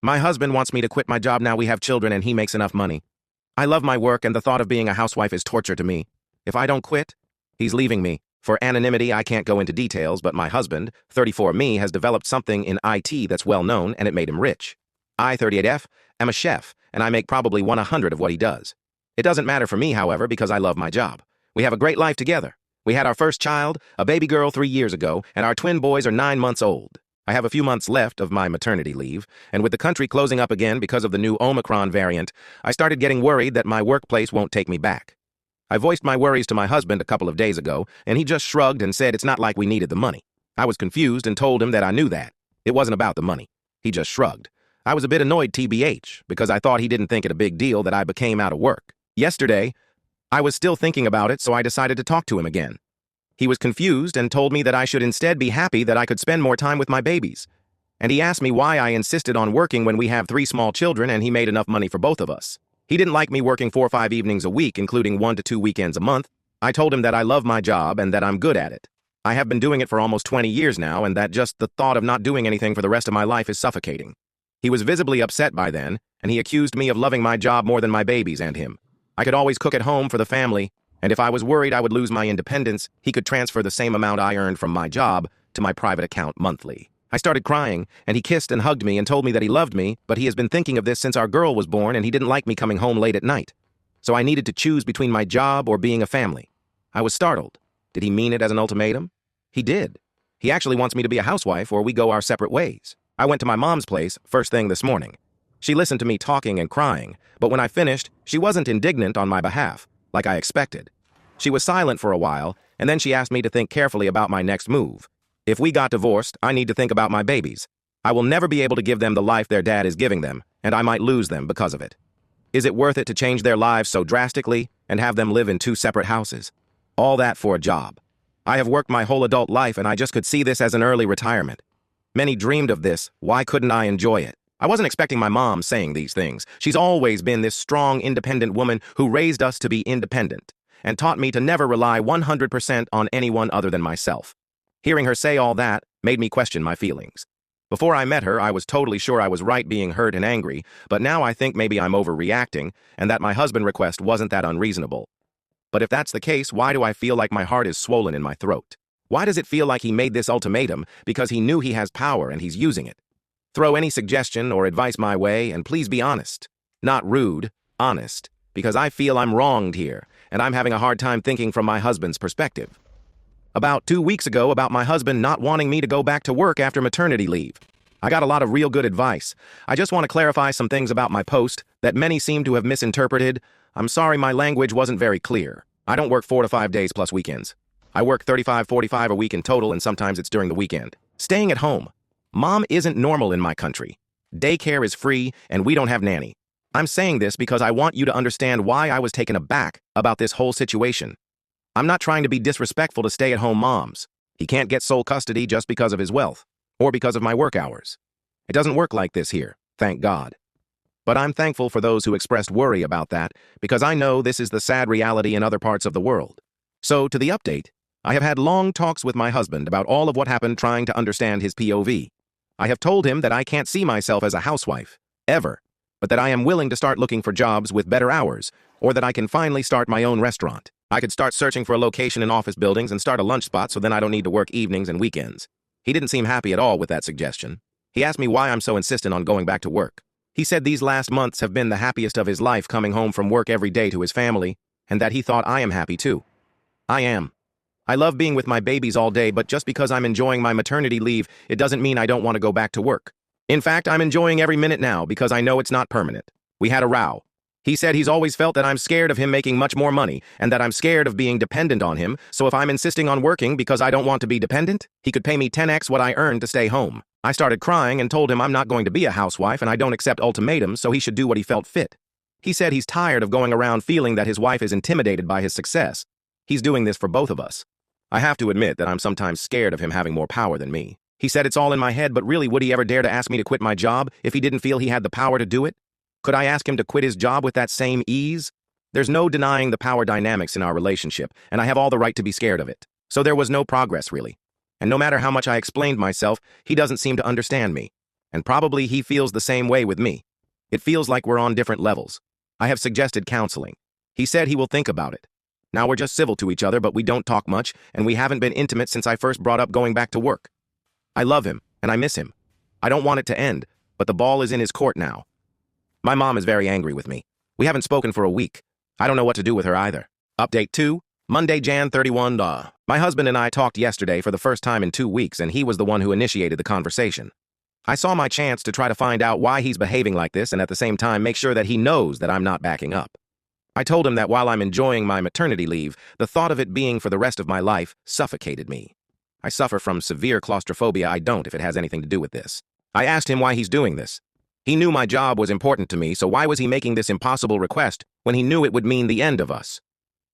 My husband wants me to quit my job now we have children and he makes enough money. I love my work and the thought of being a housewife is torture to me. If I don't quit, he's leaving me. For anonymity, I can't go into details, but my husband, 34 me, has developed something in IT that's well known and it made him rich. I, 38F, am a chef, and I make probably 100 of what he does. It doesn't matter for me, however, because I love my job. We have a great life together. We had our first child, a baby girl 3 years ago, and our twin boys are 9 months old. I have a few months left of my maternity leave, and with the country closing up again because of the new Omicron variant, I started getting worried that my workplace won't take me back. I voiced my worries to my husband a couple of days ago, and he just shrugged and said it's not like we needed the money. I was confused and told him that I knew that. It wasn't about the money. He just shrugged. I was a bit annoyed TBH, because I thought he didn't think it a big deal that I became out of work. Yesterday, I was still thinking about it, so I decided to talk to him again. He was confused and told me that I should instead be happy that I could spend more time with my babies. And he asked me why I insisted on working when we have 3 small children and he made enough money for both of us. He didn't like me working 4 or 5 evenings a week, including 1 to 2 weekends a month. I told him that I love my job and that I'm good at it. I have been doing it for almost 20 years now, and that just the thought of not doing anything for the rest of my life is suffocating. He was visibly upset by then, and he accused me of loving my job more than my babies and him. I could always cook at home for the family, and if I was worried I would lose my independence, he could transfer the same amount I earned from my job to my private account monthly. I started crying, and he kissed and hugged me and told me that he loved me, but he has been thinking of this since our girl was born and he didn't like me coming home late at night. So I needed to choose between my job or being a family. I was startled. Did he mean it as an ultimatum? He did. He actually wants me to be a housewife or we go our separate ways. I went to my mom's place first thing this morning. She listened to me talking and crying, but when I finished, she wasn't indignant on my behalf, like I expected. She was silent for a while, and then she asked me to think carefully about my next move. If we got divorced, I need to think about my babies. I will never be able to give them the life their dad is giving them, and I might lose them because of it. Is it worth it to change their lives so drastically and have them live in 2 separate houses? All that for a job. I have worked my whole adult life and I just could see this as an early retirement. Many dreamed of this. Why couldn't I enjoy it? I wasn't expecting my mom saying these things. She's always been this strong, independent woman who raised us to be independent and taught me to never rely 100% on anyone other than myself. Hearing her say all that made me question my feelings. Before I met her, I was totally sure I was right being hurt and angry, but now I think maybe I'm overreacting and that my husband request wasn't that unreasonable. But if that's the case, why do I feel like my heart is swollen in my throat? Why does it feel like he made this ultimatum because he knew he has power and he's using it? Throw any suggestion or advice my way, and please be honest. Not rude, honest, because I feel I'm wronged here, and I'm having a hard time thinking from my husband's perspective. About 2 weeks ago, about my husband not wanting me to go back to work after maternity leave. I got a lot of real good advice. I just want to clarify some things about my post that many seem to have misinterpreted. I'm sorry my language wasn't very clear. I don't work 4 to 5 days plus weekends. I work 35, 45 a week in total, and sometimes it's during the weekend. Staying at home. Mom isn't normal in my country. Daycare is free, and we don't have nanny. I'm saying this because I want you to understand why I was taken aback about this whole situation. I'm not trying to be disrespectful to stay-at-home moms. He can't get sole custody just because of his wealth, or because of my work hours. It doesn't work like this here, thank God. But I'm thankful for those who expressed worry about that, because I know this is the sad reality in other parts of the world. So, to the update, I have had long talks with my husband about all of what happened trying to understand his POV. I have told him that I can't see myself as a housewife, ever, but that I am willing to start looking for jobs with better hours, or that I can finally start my own restaurant. I could start searching for a location in office buildings and start a lunch spot so then I don't need to work evenings and weekends. He didn't seem happy at all with that suggestion. He asked me why I'm so insistent on going back to work. He said these last months have been the happiest of his life coming home from work every day to his family, and that he thought I am happy too. I am. I love being with my babies all day, but just because I'm enjoying my maternity leave, it doesn't mean I don't want to go back to work. In fact, I'm enjoying every minute now because I know it's not permanent. We had a row. He said he's always felt that I'm scared of him making much more money and that I'm scared of being dependent on him, so if I'm insisting on working because I don't want to be dependent, he could pay me 10x what I earned to stay home. I started crying and told him I'm not going to be a housewife and I don't accept ultimatums, so he should do what he felt fit. He said he's tired of going around feeling that his wife is intimidated by his success. He's doing this for both of us. I have to admit that I'm sometimes scared of him having more power than me. He said it's all in my head, but really would he ever dare to ask me to quit my job if he didn't feel he had the power to do it? Could I ask him to quit his job with that same ease? There's no denying the power dynamics in our relationship, and I have all the right to be scared of it. So there was no progress, really. And no matter how much I explained myself, he doesn't seem to understand me. And probably he feels the same way with me. It feels like we're on different levels. I have suggested counseling. He said he will think about it. Now we're just civil to each other, but we don't talk much, and we haven't been intimate since I first brought up going back to work. I love him, and I miss him. I don't want it to end, but the ball is in his court now. My mom is very angry with me. We haven't spoken for a week. I don't know what to do with her either. Update 2, Monday, Jan 31. My husband and I talked yesterday for the first time in 2 weeks, and he was the one who initiated the conversation. I saw my chance to try to find out why he's behaving like this and at the same time make sure that he knows that I'm not backing up. I told him that while I'm enjoying my maternity leave, the thought of it being for the rest of my life suffocated me. I suffer from severe claustrophobia. I don't if it has anything to do with this. I asked him why he's doing this. He knew my job was important to me, so why was he making this impossible request when he knew it would mean the end of us?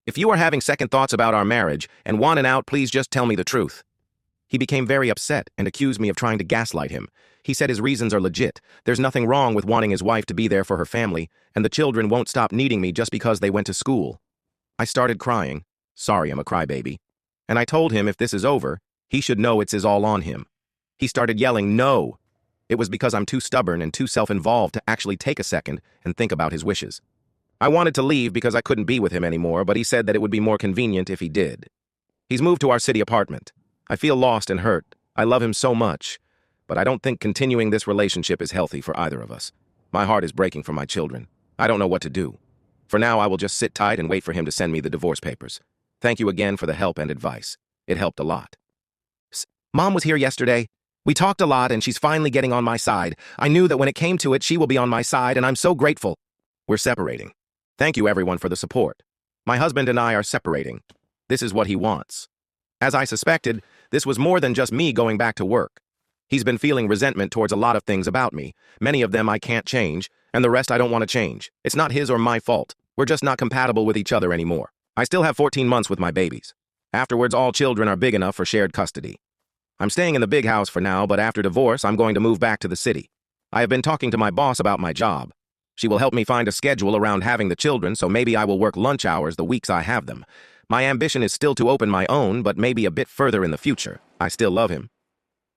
If you are having second thoughts about our marriage and want an out, please just tell me the truth. He became very upset and accused me of trying to gaslight him. He said his reasons are legit. There's nothing wrong with wanting his wife to be there for her family, and the children won't stop needing me just because they went to school. I started crying. Sorry, I'm a crybaby. And I told him if this is over, he should know it's all on him. He started yelling, no. It was because I'm too stubborn and too self-involved to actually take a second and think about his wishes. I wanted to leave because I couldn't be with him anymore, but he said that it would be more convenient if he did. He's moved to our city apartment. I feel lost and hurt. I love him so much, but I don't think continuing this relationship is healthy for either of us. My heart is breaking for my children. I don't know what to do. For now, I will just sit tight and wait for him to send me the divorce papers. Thank you again for the help and advice. It helped a lot. Mom was here yesterday. We talked a lot and she's finally getting on my side. I knew that when it came to it, she will be on my side and I'm so grateful. We're separating. Thank you everyone for the support. My husband and I are separating. This is what he wants. As I suspected, this was more than just me going back to work. He's been feeling resentment towards a lot of things about me. Many of them I can't change, and the rest I don't want to change. It's not his or my fault. We're just not compatible with each other anymore. I still have 14 months with my babies. Afterwards, all children are big enough for shared custody. I'm staying in the big house for now, but after divorce, I'm going to move back to the city. I have been talking to my boss about my job. She will help me find a schedule around having the children, so maybe I will work lunch hours the weeks I have them. My ambition is still to open my own, but maybe a bit further in the future. I still love him.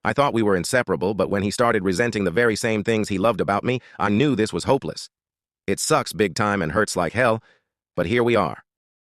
I thought we were inseparable, but when he started resenting the very same things he loved about me, I knew this was hopeless. It sucks big time and hurts like hell, but here we are.